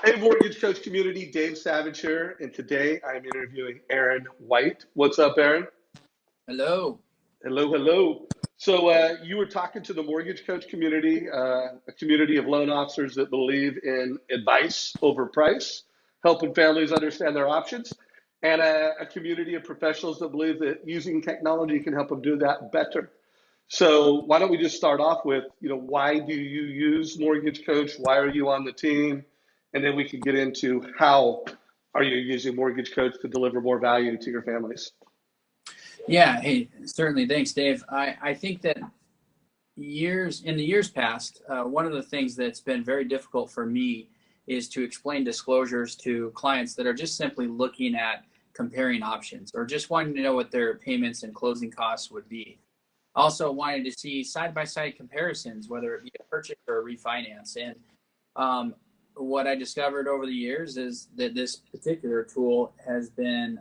Hey, Mortgage Coach community, Dave Savage here, and today I'm interviewing Aaron Wight. What's up, Aaron? Hello. Hello, hello. So you were talking to the Mortgage Coach community, a community of loan officers that believe in advice over price, helping families understand their options, and a community of professionals that believe that using technology can help them do that better. So why don't we just start off with, why do you use Mortgage Coach? Why are you on the team? And then we can get into how are you using Mortgage Coach to deliver more value to your families. Yeah, hey, certainly. Thanks, Dave. I think that in the years past, one of the things that's been very difficult for me is to explain disclosures to clients that are just simply looking at comparing options or just wanting to know what their payments and closing costs would be. Also wanting to see side-by-side comparisons, whether it be a purchase or a refinance. And what I discovered over the years is that this particular tool has been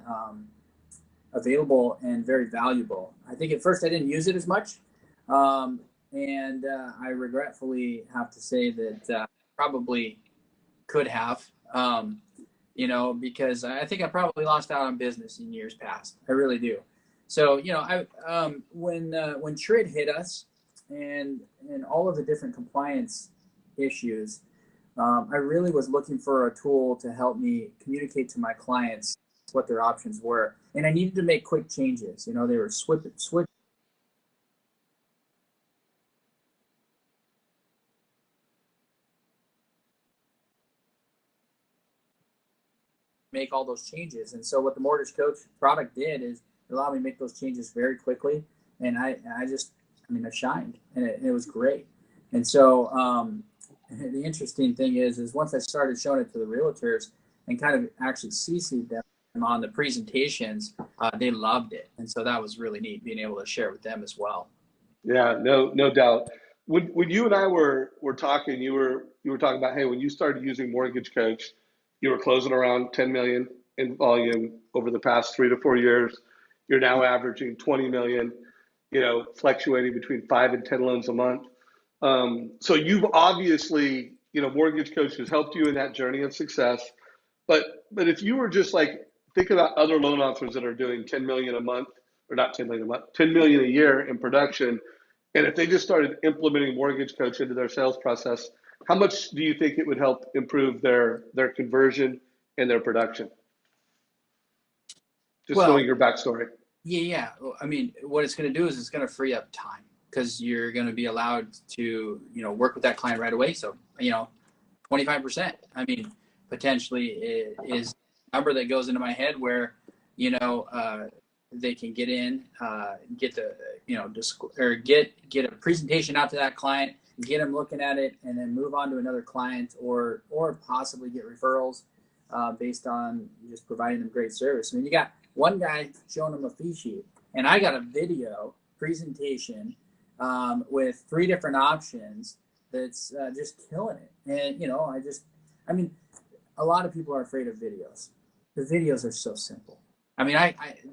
available and very valuable. I think at first I didn't use it as much, and I regretfully have to say that probably could have, because I think I probably lost out on business in years past. I really do. So, when TRID hit us and all of the different compliance issues, I really was looking for a tool to help me communicate to my clients what their options were. And I needed to make quick changes. They were switch make all those changes. And so what the Mortgage Coach product did is it allowed me to make those changes very quickly. And I shined, and it was great. And so the interesting thing is once I started showing it to the realtors and kind of actually CC'd them on the presentations, they loved it. And so that was really neat, being able to share with them as well. Yeah, no doubt. When you and I were talking, you were talking about, hey, when you started using Mortgage Coach, you were closing around 10 million in volume over the past 3 to 4 years. You're now averaging 20 million, fluctuating between 5 and 10 loans a month. So you've obviously, Mortgage Coach has helped you in that journey of success. But if you were just think about other loan officers that are doing 10 million a month, or not 10 million a month, 10 million a year in production. And if they just started implementing Mortgage Coach into their sales process, how much do you think it would help improve their conversion and their production? Just knowing your backstory. Yeah. I mean, what it's going to do is it's going to free up time because you're going to be allowed to, work with that client right away. So, 25%. I mean, potentially is a number that goes into my head where, they can get in, get the, get a presentation out to that client, get them looking at it, and then move on to another client, or possibly get referrals based on just providing them great service. I mean, you got one guy showing them a fee sheet, and I got a video presentation with 3 different options that's just killing it. And a lot of people are afraid of videos. The videos are so simple. I mean,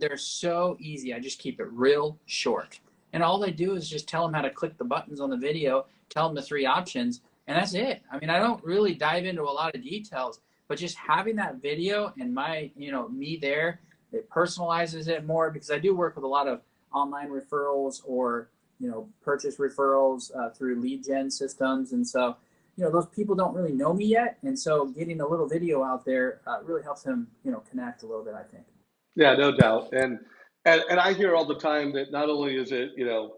they're so easy. I just keep it real short. And all they do is just tell them how to click the buttons on the video, tell them the 3 options, and that's it. I mean, I don't really dive into a lot of details, but just having that video and me there, it personalizes it more, because I do work with a lot of online referrals or, purchase referrals through lead gen systems. And so, those people don't really know me yet. And so getting a little video out there really helps them, connect a little bit, I think. Yeah, no doubt. And I hear all the time that not only is it,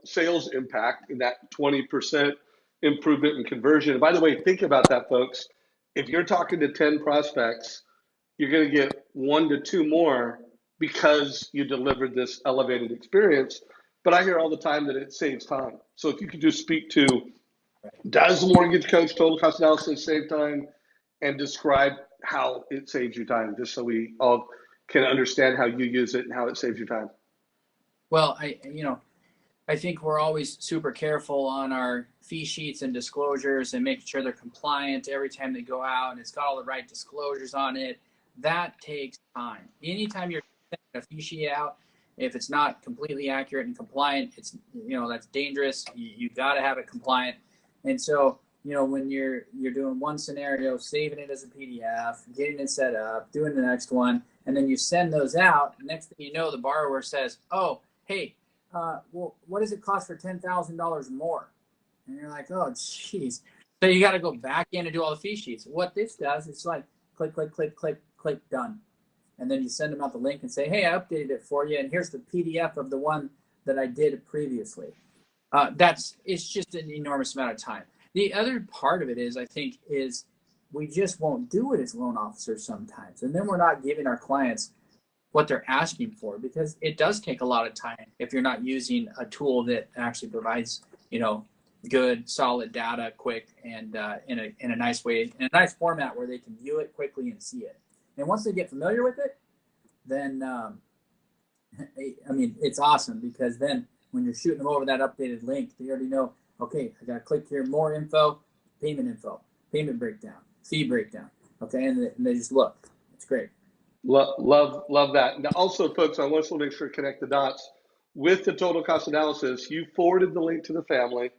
sales impact in that 20% improvement in conversion. And by the way, think about that, folks. If you're talking to 10 prospects, you're going to get 1 to 2 more because you delivered this elevated experience. But I hear all the time that it saves time. So if you could just speak to, does the Mortgage Coach total cost analysis save time, and describe how it saves you time, just so we all can understand how you use it and how it saves you time. Well, I think we're always super careful on our fee sheets and disclosures and making sure they're compliant every time they go out, and it's got all the right disclosures on it. That takes time. Anytime you're sending a fee sheet out, if it's not completely accurate and compliant, it's, that's dangerous. You got to have it compliant. And so, when you're doing one scenario, saving it as a PDF, getting it set up, doing the next one, and then you send those out. Next thing you know, the borrower says, "Oh, hey, well, what does it cost for $10,000 more?" And you're like, "Oh, geez." So you got to go back in and do all the fee sheets. What this does, it's like click, click, click, click, click, done. And then you send them out the link and say, "Hey, I updated it for you, and here's the PDF of the one that I did previously." It's just an enormous amount of time. The other part of it is, I think, is we just won't do it as loan officers sometimes, and then we're not giving our clients what they're asking for, because it does take a lot of time if you're not using a tool that actually provides, good, solid data, quick, and in a nice way, in a nice format where they can view it quickly and see it. And once they get familiar with it, then it's awesome, because then when you're shooting them over that updated link, they already know, okay, I got to click here, more info, payment breakdown, fee breakdown. Okay, and they just look. It's great. Love that. Now, also, folks, I want to make sure to connect the dots with the total cost analysis. You forwarded the link to the family.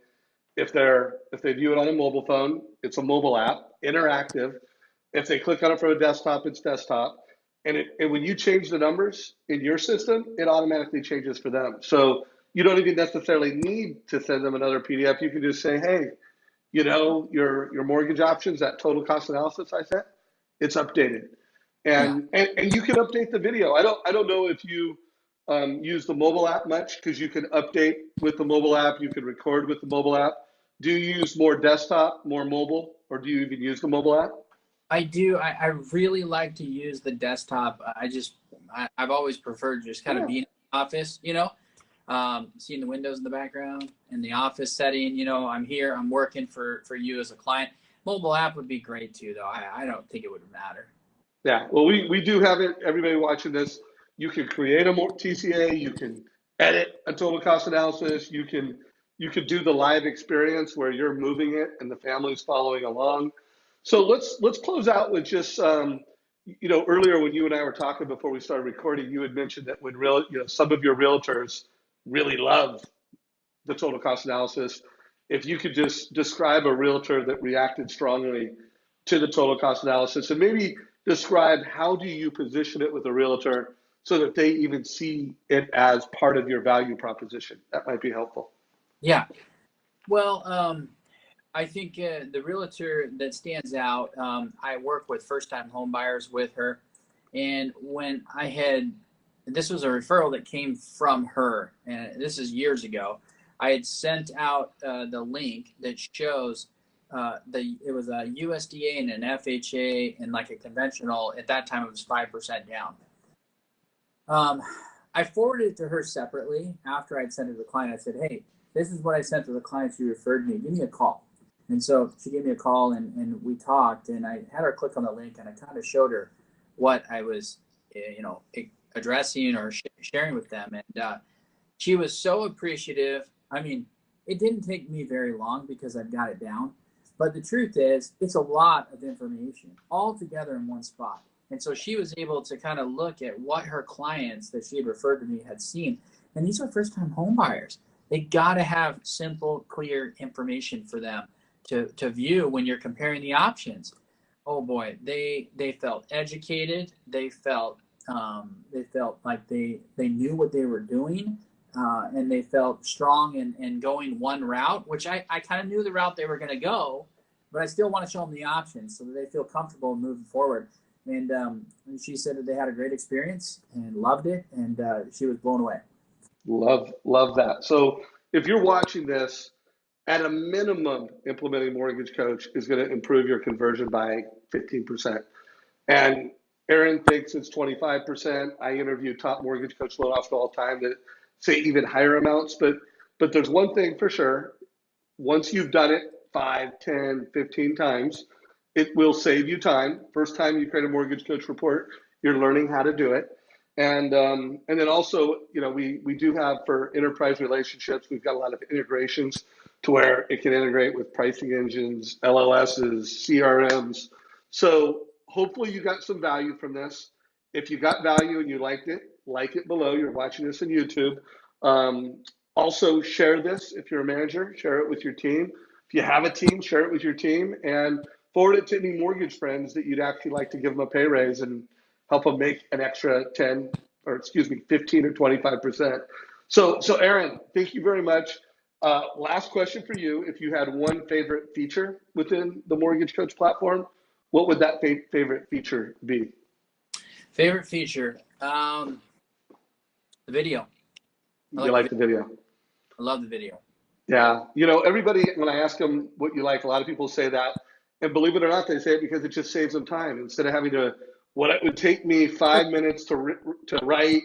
If they view it on a mobile phone, it's a mobile app, interactive. If they click on it from a desktop, it's desktop. And when you change the numbers in your system, it automatically changes for them. So you don't even necessarily need to send them another PDF. You can just say, "Hey, your mortgage options, that total cost analysis I sent, it's updated." Yeah. And you can update the video. I don't know if you use the mobile app much, because you can update with the mobile app. You can record with the mobile app. Do you use more desktop, more mobile, or do you even use the mobile app? I do. I really like to use the desktop. I've always preferred just kind of Yeah. being in the office, seeing the windows in the background and the office setting. I'm here, I'm working for you as a client. Mobile app would be great too, though. I don't think it would matter. Yeah, well, we do have it. Everybody watching this, you can create a more TCA, you can edit a total cost analysis, you can do the live experience where you're moving it and the family's following along. So let's close out with just earlier when you and I were talking before we started recording, you had mentioned that when some of your realtors really love the total cost analysis. If you could just describe a realtor that reacted strongly to the total cost analysis, and maybe describe how do you position it with a realtor so that they even see it as part of your value proposition. That might be helpful. Yeah. Well, I think the realtor that stands out, I work with first-time home buyers with her. And this was a referral that came from her, and this is years ago. I had sent out the link that shows it was a USDA and an FHA and like a conventional. At that time, it was 5% down. I forwarded it to her separately after I'd sent it to the client. I said, "Hey, this is what I sent to the client who referred me. Give me a call." And so she gave me a call, and we talked, and I had her click on the link, and I kind of showed her what I was, addressing or sharing with them. And she was so appreciative. I mean, it didn't take me very long because I've got it down. But the truth is, it's a lot of information all together in one spot. And so she was able to kind of look at what her clients that she had referred to me had seen. And these are first-time home buyers. They got to have simple, clear information for them to view when you're comparing the options. Oh boy, they felt educated. They felt like they knew what they were doing, and they felt strong in going one route, which I kind of knew the route they were going to go, but I still want to show them the options so that they feel comfortable moving forward. And she said that they had a great experience and loved it, and she was blown away. Love that. So if you're watching this, at a minimum, implementing Mortgage Coach is going to improve your conversion by 15%. And Aaron thinks it's 25%. I interview top mortgage coach loan officers all the time that say even higher amounts. But there's one thing for sure. Once you've done it 5, 10, 15 times, it will save you time. First time you create a mortgage coach report, you're learning how to do it. And then also, we do have for enterprise relationships, we've got a lot of integrations to where it can integrate with pricing engines, LLSs, CRMs. So hopefully you got some value from this. If you got value and you liked it, like it below. You're watching this on YouTube. Also share this if you're a manager, share it with your team. If you have a team, share it with your team and forward it to any mortgage friends that you'd actually like to give them a pay raise and help them make an extra 10 or excuse me, 15 or 25%. So Aaron, thank you very much. Last question for you. If you had one favorite feature within the Mortgage Coach platform, what would that favorite feature be? Favorite feature, the video. You like the video? I love the video. Yeah. You know, everybody, when I ask them what you like, a lot of people say that. And believe it or not, they say it because it just saves them time. Instead of having to, what it would take me 5 minutes to write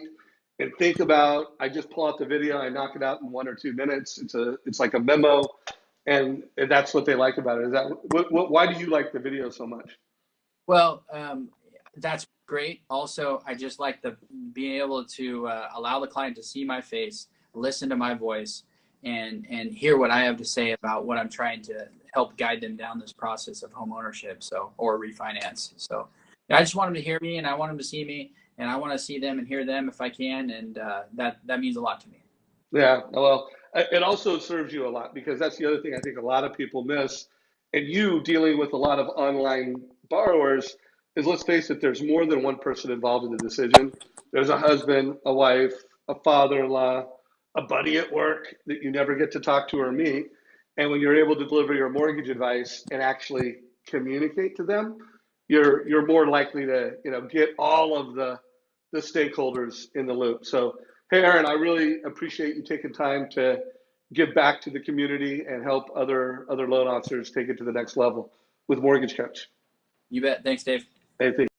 and think about, I just pull out the video, I knock it out in 1 or 2 minutes. It's like a memo. And that's what they like about it. Is that, why do you like the video so much? Well, that's great. Also, I just like the being able to allow the client to see my face, listen to my voice, and hear what I have to say about what I'm trying to help guide them down this process of home ownership, or refinance. So I just want them to hear me, and I want them to see me, and I want to see them and hear them if I can, and that means a lot to me. Yeah, well, it also serves you a lot because that's the other thing I think a lot of people miss. And you dealing with a lot of online borrowers is, let's face it, there's more than one person involved in the decision. There's a husband, a wife, a father-in-law, a buddy at work that you never get to talk to or meet. And when you're able to deliver your mortgage advice and actually communicate to them, you're more likely to, get all of the stakeholders in the loop. So hey, Aaron, I really appreciate you taking time to give back to the community and help other loan officers take it to the next level with Mortgage Coach. You bet. Thanks, Dave. Hey,